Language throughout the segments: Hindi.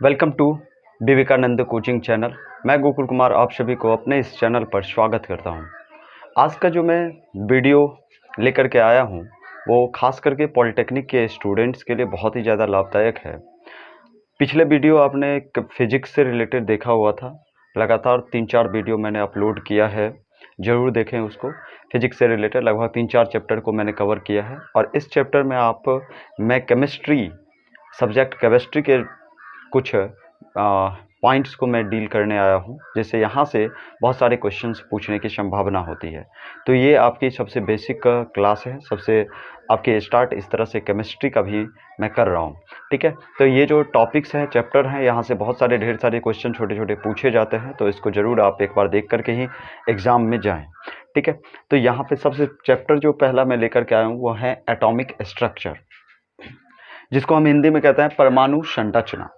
Welcome to Vivekananda coaching channel. मैं गोकुल कुमार आप सभी को अपने इस चैनल पर स्वागत करता हूं। आज का जो मैं वीडियो लेकर के आया हूं वो खास करके पॉलिटेक्निक के स्टूडेंट्स के लिए बहुत ही ज़्यादा लाभदायक है। पिछले वीडियो आपने फिजिक्स से रिलेटेड देखा हुआ था। लगातार 3-4 वीडियो मैंने अपलोड किया है, ज़रूर देखें उसको। फिजिक्स से रिलेटेड लगभग 3-4 चैप्टर को मैंने कवर किया है और इस चैप्टर में मैं केमिस्ट्री सब्जेक्ट केमिस्ट्री के कुछ पॉइंट्स को मैं डील करने आया हूं, जिससे यहाँ से बहुत सारे क्वेश्चंस पूछने की संभावना होती है। तो ये आपकी सबसे बेसिक क्लास है, सबसे आपके स्टार्ट इस तरह से केमिस्ट्री का भी मैं कर रहा हूँ, ठीक है। तो ये जो टॉपिक्स हैं, चैप्टर हैं, यहाँ से बहुत सारे ढेर सारे क्वेश्चन छोटे छोटे पूछे जाते हैं, तो इसको ज़रूर आप एक बार देख करके ही एग्ज़ाम में जाएँ, ठीक है। तो यहाँ पे सबसे चैप्टर जो पहला मैं लेकर के आया हूँ वो है एटॉमिक स्ट्रक्चर, जिसको हम हिंदी में कहते हैं परमाणु संरचना।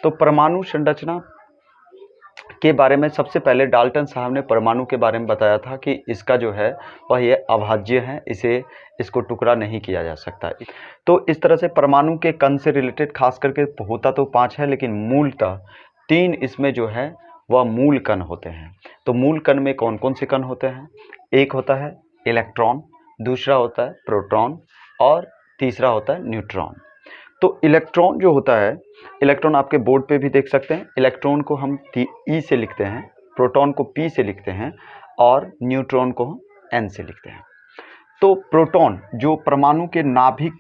तो परमाणु संरचना के बारे में सबसे पहले डाल्टन साहब ने परमाणु के बारे में बताया था कि इसका जो है वह ये अभाज्य है, इसको टुकड़ा नहीं किया जा सकता। तो इस तरह से परमाणु के कण से रिलेटेड खास करके होता तो 5 है, लेकिन मूलतः 3 इसमें जो है वह मूल कण होते हैं। तो मूल कण में कौन कौन से कण होते हैं? एक होता है इलेक्ट्रॉन, दूसरा होता है प्रोटॉन और तीसरा होता है न्यूट्रॉन। तो इलेक्ट्रॉन जो होता है, इलेक्ट्रॉन आपके बोर्ड पे भी देख सकते हैं। इलेक्ट्रॉन को हम ई से लिखते हैं, प्रोटॉन को पी से लिखते हैं और न्यूट्रॉन को हम एन से लिखते हैं। तो प्रोटॉन जो परमाणु के नाभिक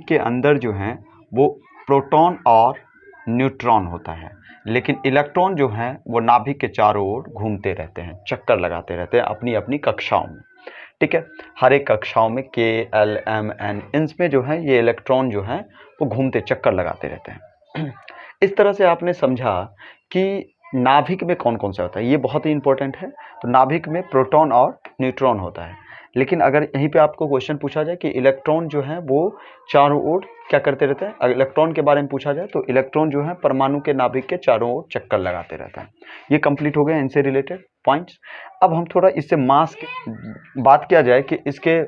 के अंदर जो है वो प्रोटॉन और न्यूट्रॉन होता है, लेकिन इलेक्ट्रॉन जो है वो नाभिक के चारों ओर घूमते रहते हैं, चक्कर लगाते रहते हैं अपनी अपनी कक्षाओं में, ठीक है। हर एक कक्षाओं में के, एल, एम, एन, इनमें जो है ये इलेक्ट्रॉन जो है वो घूमते चक्कर लगाते रहते हैं। इस तरह से आपने समझा कि नाभिक में कौन कौन सा होता है, ये बहुत ही इंपॉर्टेंट है। तो नाभिक में प्रोटॉन और न्यूट्रॉन होता है, लेकिन अगर यहीं पे आपको क्वेश्चन पूछा जाए कि इलेक्ट्रॉन जो है वो चारों ओर क्या करते रहते हैं, अगर इलेक्ट्रॉन के बारे में पूछा जाए तो इलेक्ट्रॉन जो है परमाणु के नाभिक के चारों ओर चक्कर लगाते रहता है। ये कंप्लीट हो गया इनसे रिलेटेड पॉइंट्स। अब हम थोड़ा इससे मास की बात किया जाए कि इसके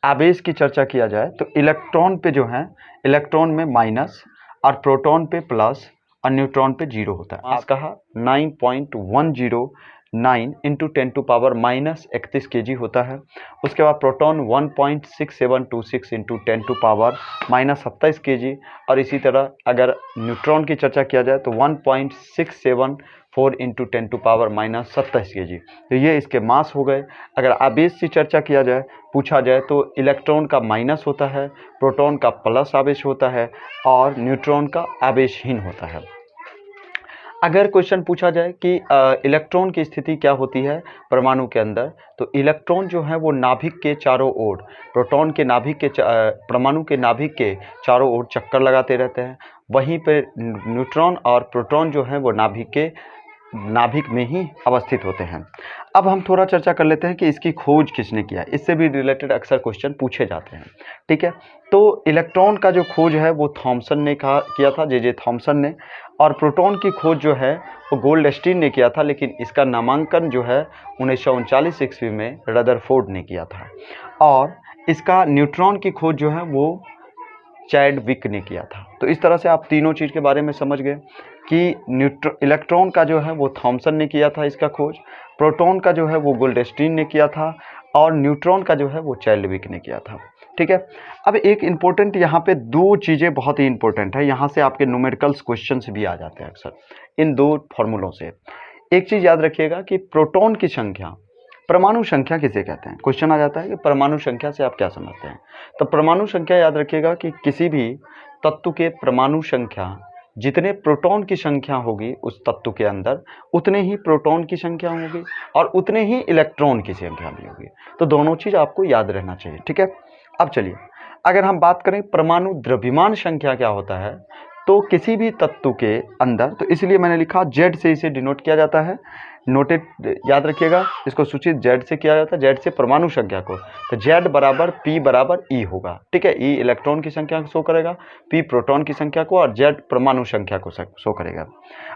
आवेश की चर्चा किया जाए तो इलेक्ट्रॉन पे जो है, इलेक्ट्रॉन में माइनस और प्रोटॉन पे प्लस और न्यूट्रॉन पे 0 होता है। मास कहा 9.109 इंटू 10⁻−31 kg होता है। उसके बाद प्रोटॉन 1.6726 इंटू 10⁻−27 kg, और इसी तरह अगर न्यूट्रॉन की चर्चा किया जाए तो 1.674 इंटू 10⁻−27 kg। तो ये इसके मास हो गए। अगर आवेश की चर्चा किया जाए, पूछा जाए तो इलेक्ट्रॉन का माइनस होता है, प्रोटॉन का प्लस आवेश होता है और न्यूट्रॉन का आवेशहीन होता है। अगर क्वेश्चन पूछा जाए कि इलेक्ट्रॉन की स्थिति क्या होती है परमाणु के अंदर, तो इलेक्ट्रॉन जो है वो नाभिक के चारों ओर, प्रोटॉन के नाभिक के परमाणु के नाभिक के चारों ओर चक्कर लगाते रहते हैं। वहीं पर न्यूट्रॉन और प्रोटॉन जो है वो नाभिक में ही अवस्थित होते हैं। अब हम थोड़ा चर्चा कर लेते हैं कि इसकी खोज किसने किया। इससे भी रिलेटेड अक्सर क्वेश्चन पूछे जाते हैं, ठीक है। तो इलेक्ट्रॉन का जो खोज है वो थॉमसन ने किया था, जे थॉमसन ने, और प्रोटॉन की खोज जो है वो गोल्डस्टीन ने किया था, लेकिन इसका नामांकन जो है 1939 ईस्वी में रदरफोर्ड ने किया था। और इसका न्यूट्रॉन की खोज जो है वो चैडविक ने किया था। तो इस तरह से आप तीनों चीज़ के बारे में समझ गए कि इलेक्ट्रॉन का जो है वो थॉमसन ने किया था इसका खोज, प्रोटॉन का जो है वो गोल्डस्टीन ने किया था और न्यूट्रॉन का जो है वो चैडविक ने किया था, ठीक है। अब एक इम्पोर्टेंट यहाँ पे 2 चीज़ें बहुत ही इंपॉर्टेंट है, यहाँ से आपके न्यूमेरिकल्स क्वेश्चंस भी आ जाते हैं अक्सर इन 2 फॉर्मूलों से। एक चीज़ याद रखिएगा कि प्रोटॉन की संख्या, परमाणु संख्या किसे कहते हैं। क्वेश्चन आ जाता है कि परमाणु संख्या से आप क्या समझते हैं। तो परमाणु संख्या याद रखिएगा कि किसी भी तत्व के परमाणु संख्या, जितने प्रोटॉन की संख्या होगी उस तत्व के अंदर, उतने ही प्रोटॉन की संख्या होगी और उतने ही इलेक्ट्रॉन की संख्या भी होगी। तो दोनों चीज़ आपको याद रहना चाहिए, ठीक है। अब चलिए, अगर हम बात करें परमाणु द्रव्यमान संख्या क्या होता है, तो किसी भी तत्व के अंदर, तो इसलिए मैंने लिखा जेड से इसे डिनोट किया जाता है। नोटेड याद रखिएगा, इसको सूचित जेड से किया जाता है, जेड से परमाणु संख्या को। तो जेड बराबर पी बराबर ई होगा, ठीक है। ई इलेक्ट्रॉन की संख्या को शो करेगा, पी प्रोटॉन की संख्या को, और जेड परमाणु संख्या को शो करेगा।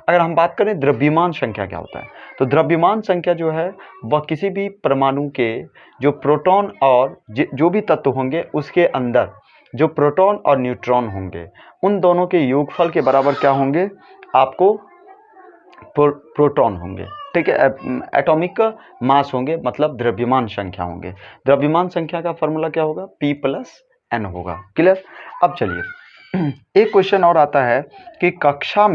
अगर हम बात करें द्रव्यमान संख्या क्या होता है, तो द्रव्यमान संख्या जो है वह किसी भी परमाणु के जो प्रोटॉन और जो भी तत्व होंगे उसके अंदर जो प्रोटॉन और न्यूट्रॉन होंगे उन दोनों के योगफल के बराबर क्या होंगे, आपको प्रोटॉन होंगे, ठीक है। एटॉमिक मास होंगे, मतलब द्रव्यमान संख्या होंगे। द्रव्यमान संख्या का फॉर्मूला क्या होगा, P+N होगा। क्लियर। अब चलिए एक क्वेश्चन और आता है कि कक्षा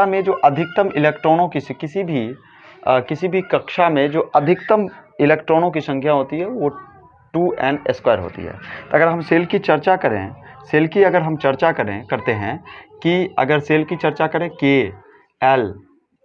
में जो अधिकतम इलेक्ट्रॉनों की किसी भी कक्षा में जो अधिकतम इलेक्ट्रॉनों की संख्या होती है वो 2n² होती है। तो अगर हम सेल की चर्चा करें, अगर हम चर्चा करते हैं कि अगर सेल की चर्चा करें K, L,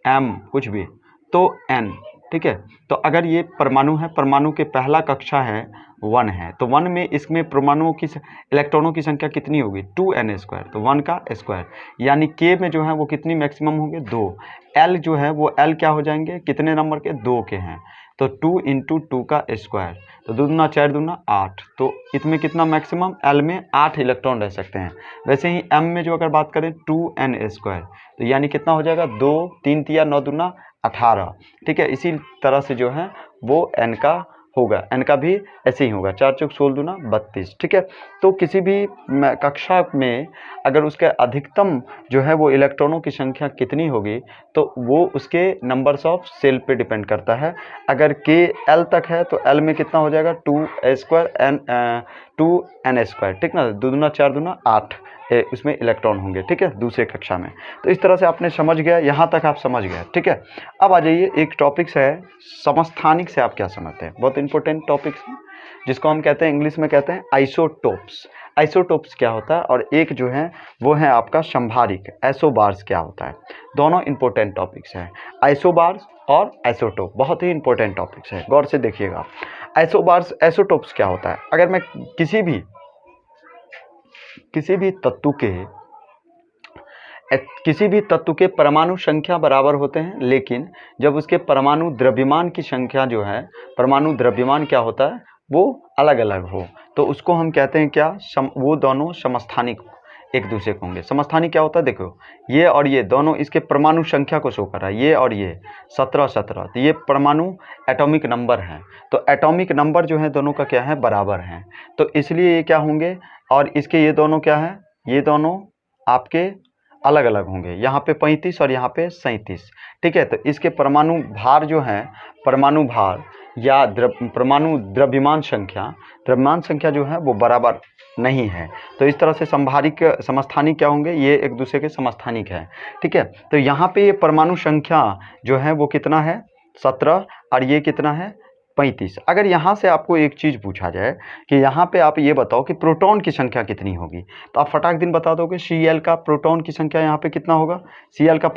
M कुछ भी तो N, ठीक है। तो अगर ये परमाणु है, परमाणु के पहला कक्षा है 1 है, तो 1 में इसमें परमाणुओं की इलेक्ट्रॉनों की संख्या कितनी होगी, 2n², तो 1 का स्क्वायर, यानी K में जो है वो कितनी मैक्सिमम होंगे, 2। L जो है वो L क्या हो जाएंगे, कितने नंबर के, 2 के हैं, तो 2 × 2 का स्क्वायर, तो 2 दूना 4 दूना 8, तो इसमें कितना मैक्सिमम, L में 8 इलेक्ट्रॉन रह सकते हैं। वैसे ही M में जो अगर बात करें 2n², तो यानी कितना हो जाएगा, 2 3 तिया 9 दूना 18, ठीक है। इसी तरह से जो है वो N का होगा, N का भी ऐसे ही होगा, 4 चौक 16 दूना 32, ठीक है। तो किसी भी कक्षा में अगर उसके अधिकतम जो है वो इलेक्ट्रॉनों की संख्या कितनी होगी, तो वो उसके नंबर्स ऑफ सेल पे डिपेंड करता है। अगर K L तक है तो L में कितना हो जाएगा, 2n², ठीक ना, 2 दूना 4 दूना 8 उसमें इलेक्ट्रॉन होंगे, ठीक है, दूसरे कक्षा में। तो इस तरह से आपने समझ गया, यहाँ तक आप समझ गए, ठीक है। अब आ जाइए, एक टॉपिक्स है समस्थानिक से आप क्या समझते हैं, बहुत इंपॉर्टेंट टॉपिक्स है, जिसको हम कहते हैं, इंग्लिश में कहते हैं आइसोटोप्स। आइसोटोप्स क्या होता है, और एक जो है वो है आपका संभारिक, आइसोबार्स क्या होता है। दोनों इंपॉर्टेंट टॉपिक्स हैं, आइसोबार्स और आइसोटोप, बहुत ही इंपॉर्टेंट टॉपिक्स है, गौर से देखिएगा। आइसोबार्स आइसोटोप्स क्या होता है, अगर मैं किसी भी तत्व के परमाणु संख्या बराबर होते हैं, लेकिन जब उसके परमाणु द्रव्यमान की संख्या जो है, परमाणु द्रव्यमान क्या होता है, वो अलग अलग हो, तो उसको हम कहते हैं क्या, वो दोनों समस्थानिक एक दूसरे को होंगे। समस्थानिक क्या होता है, देखो ये और ये दोनों इसके परमाणु संख्या को शो कर रहा है, ये और ये 17, तो ये परमाणु एटॉमिक नंबर हैं, तो एटॉमिक नंबर जो है दोनों का क्या है, बराबर हैं, तो इसलिए ये क्या होंगे, और इसके ये दोनों क्या है, ये दोनों आपके अलग अलग होंगे, यहाँ पे 35 और यहाँ पे 37, ठीक है। तो इसके परमाणु भार जो है, परमाणु भार या परमाणु द्रव्यमान संख्या जो है वो बराबर नहीं है, तो इस तरह से समस्थानिक क्या होंगे, ये एक दूसरे के समस्थानिक हैं, ठीक है। तो यहाँ पे ये परमाणु संख्या जो है वो कितना है, 17, और ये कितना है, 35। अगर यहाँ से आपको एक चीज़ पूछा जाए कि यहाँ पे आप ये बताओ कि प्रोटॉन की संख्या कितनी होगी, तो आप फटाक दिन बता दोगे, Cl का प्रोटॉन की संख्या यहाँ पे कितना होगा, Cl का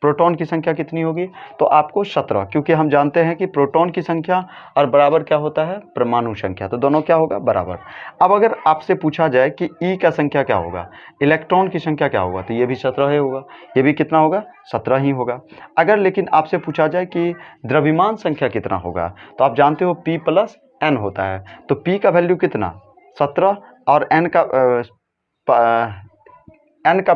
प्रोटॉन की संख्या कितनी होगी, तो आपको 17, क्योंकि हम जानते हैं कि प्रोटॉन की संख्या और बराबर क्या होता है, परमाणु संख्या, तो दोनों क्या होगा, बराबर। अब अगर आपसे पूछा जाए कि E का संख्या क्या होगा, इलेक्ट्रॉन की संख्या क्या होगा, तो ये भी 17 ही होगा, ये भी कितना होगा, 17 ही होगा। अगर लेकिन आपसे पूछा जाए कि द्रव्यमान संख्या कितना होगा, तो आप जानते हो P+N होता है, तो P का वैल्यू कितना, 17, और N का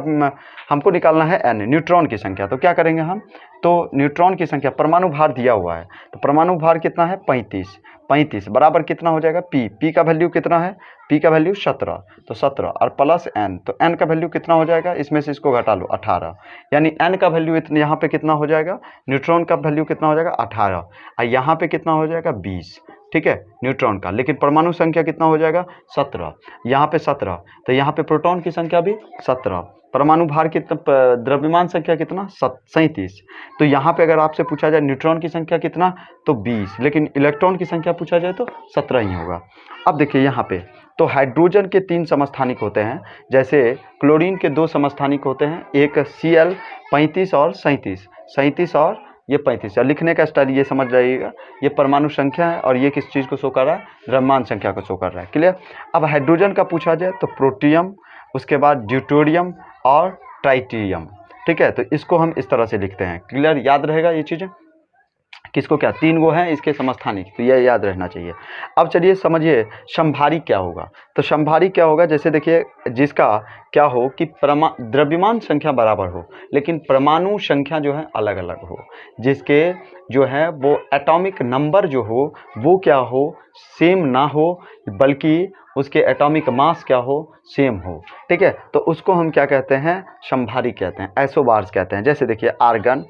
हमको निकालना है N, न्यूट्रॉन की संख्या। तो क्या करेंगे हम, तो न्यूट्रॉन की संख्या, परमाणु भार दिया हुआ है, तो परमाणु भार कितना है, 35 बराबर कितना हो जाएगा, P का वैल्यू कितना है, P का वैल्यू 17, तो 17 और +N, तो N का वैल्यू कितना हो जाएगा, इसमें से इसको घटा लो, 18, यानी N का वैल्यू इतना यहाँ पे कितना हो जाएगा, न्यूट्रॉन का वैल्यू कितना हो जाएगा, 18, और यहाँ पे कितना हो जाएगा, 20, ठीक है, न्यूट्रॉन का। लेकिन परमाणु संख्या कितना हो जाएगा, 17, यहाँ पे 17, तो यहाँ पे प्रोटॉन की संख्या भी 17, परमाणु भार कितना, द्रव्यमान संख्या कितना, 37, तो यहाँ पे अगर आपसे पूछा जाए न्यूट्रॉन की संख्या कितना, तो 20, लेकिन इलेक्ट्रॉन की संख्या पूछा जाए तो 17 ही होगा। अब देखिए यहाँ पे, तो हाइड्रोजन के 3 समस्थानिक होते हैं, जैसे क्लोरीन के 2 समस्थानिक होते हैं, एक Cl 35 और 37 और ये 35, और लिखने का स्टाइल ये समझ जाइएगा, ये परमाणु संख्या है और ये किस चीज़ को शो कर रहा है, द्रव्यमान संख्या को शो कर रहा है, क्लियर। अब हाइड्रोजन का पूछा जाए तो प्रोटियम, उसके बाद ड्यूटेरियम और ट्राइटियम, ठीक है, तो इसको हम इस तरह से लिखते हैं, क्लियर, याद रहेगा ये चीज़ें, किसको क्या, 3 गो हैं इसके समस्थानिक, तो यह याद रहना चाहिए। अब चलिए समझिए समभारी क्या होगा। तो समभारी क्या होगा, जैसे देखिए जिसका क्या हो कि द्रव्यमान संख्या बराबर हो लेकिन परमाणु संख्या जो है अलग अलग हो, जिसके जो है वो एटॉमिक नंबर जो हो वो क्या हो, सेम ना हो, बल्कि उसके एटॉमिक मास क्या हो, सेम हो। ठीक है, तो उसको हम क्या कहते हैं, समभारी कहते हैं, आइसोबार्स कहते हैं। जैसे देखिए आर्गन,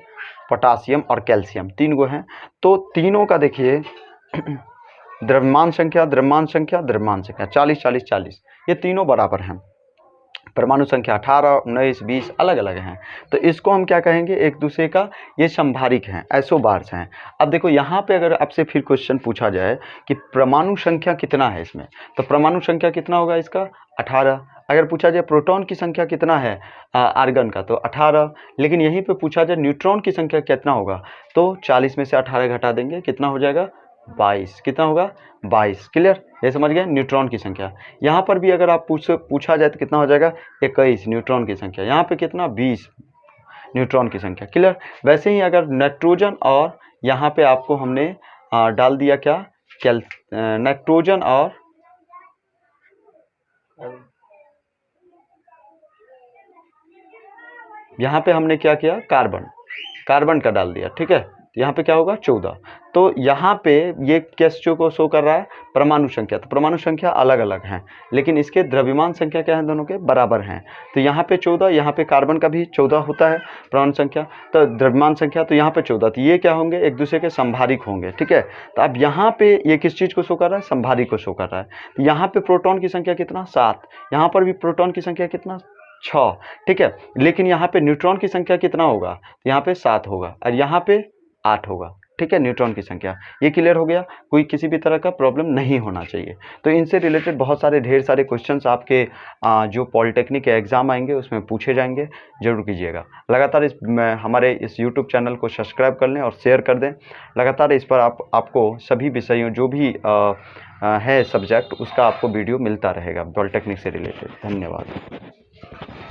पोटासियम और कैल्शियम 3 गो हैं, तो तीनों का देखिए द्रव्यमान संख्या, द्रव्यमान संख्या, द्रव्यमान संख्या 40 40 40, ये तीनों बराबर हैं। परमाणु संख्या 18 19 20 अलग अलग हैं, तो इसको हम क्या कहेंगे, एक दूसरे का ये समभारिक हैं, आइसोबार्स हैं। अब देखो यहाँ पे अगर आपसे फिर क्वेश्चन पूछा जाए कि परमाणु संख्या कितना है इसमें, तो परमाणु संख्या कितना होगा इसका, 18। अगर पूछा जाए प्रोटॉन की संख्या कितना है आर्गन का, तो 18। लेकिन यहीं पे पूछा जाए न्यूट्रॉन की संख्या कितना होगा, तो 40 में से 18 घटा देंगे, कितना हो जाएगा, 22। कितना होगा, 22। क्लियर, ये समझ गए न्यूट्रॉन की संख्या। यहाँ पर भी अगर आप पूछा जाए तो कितना हो जाएगा, 21 न्यूट्रॉन की संख्या। यहाँ पे कितना, 20 न्यूट्रॉन की संख्या। क्लियर, वैसे ही अगर नाइट्रोजन और यहाँ पे आपको हमने डाल दिया क्या, नाइट्रोजन और यहाँ पे हमने क्या किया, कार्बन का डाल दिया। ठीक है, यहाँ पे क्या होगा, 14। तो यहाँ पे ये किस को शो कर रहा है, परमाणु संख्या। तो परमाणु संख्या अलग अलग हैं लेकिन इसके द्रव्यमान संख्या क्या है, दोनों के बराबर हैं। तो यहाँ पे 14, यहाँ पे कार्बन का भी 14 होता है परमाणु संख्या, तो द्रव्यमान संख्या, तो यहाँ पे 14। तो ये क्या होंगे, एक दूसरे के समभारिक होंगे। ठीक है, तो अब यहाँ पे ये किस चीज़ को शो कर रहा है, समभारिक को शो कर रहा है। तो यहाँ पे प्रोटॉन की संख्या कितना, 7। यहाँ पर भी प्रोटॉन की संख्या कितना, 6। ठीक है, लेकिन यहाँ पे न्यूट्रॉन की संख्या कितना होगा, यहाँ पे 7 होगा और यहाँ पे 8 होगा। ठीक है, न्यूट्रॉन की संख्या। ये क्लियर हो गया, कोई किसी भी तरह का प्रॉब्लम नहीं होना चाहिए। तो इनसे रिलेटेड बहुत सारे ढेर सारे क्वेश्चंस आपके जो पॉलिटेक्निक के एग्जाम आएंगे उसमें पूछे जाएंगे, जरूर कीजिएगा। लगातार हमारे इस यूट्यूब चैनल को सब्सक्राइब कर लें और शेयर कर दें। लगातार इस पर आपको सभी विषयों जो भी है सब्जेक्ट, उसका आपको वीडियो मिलता रहेगा पॉलिटेक्निक से रिलेटेड। धन्यवाद।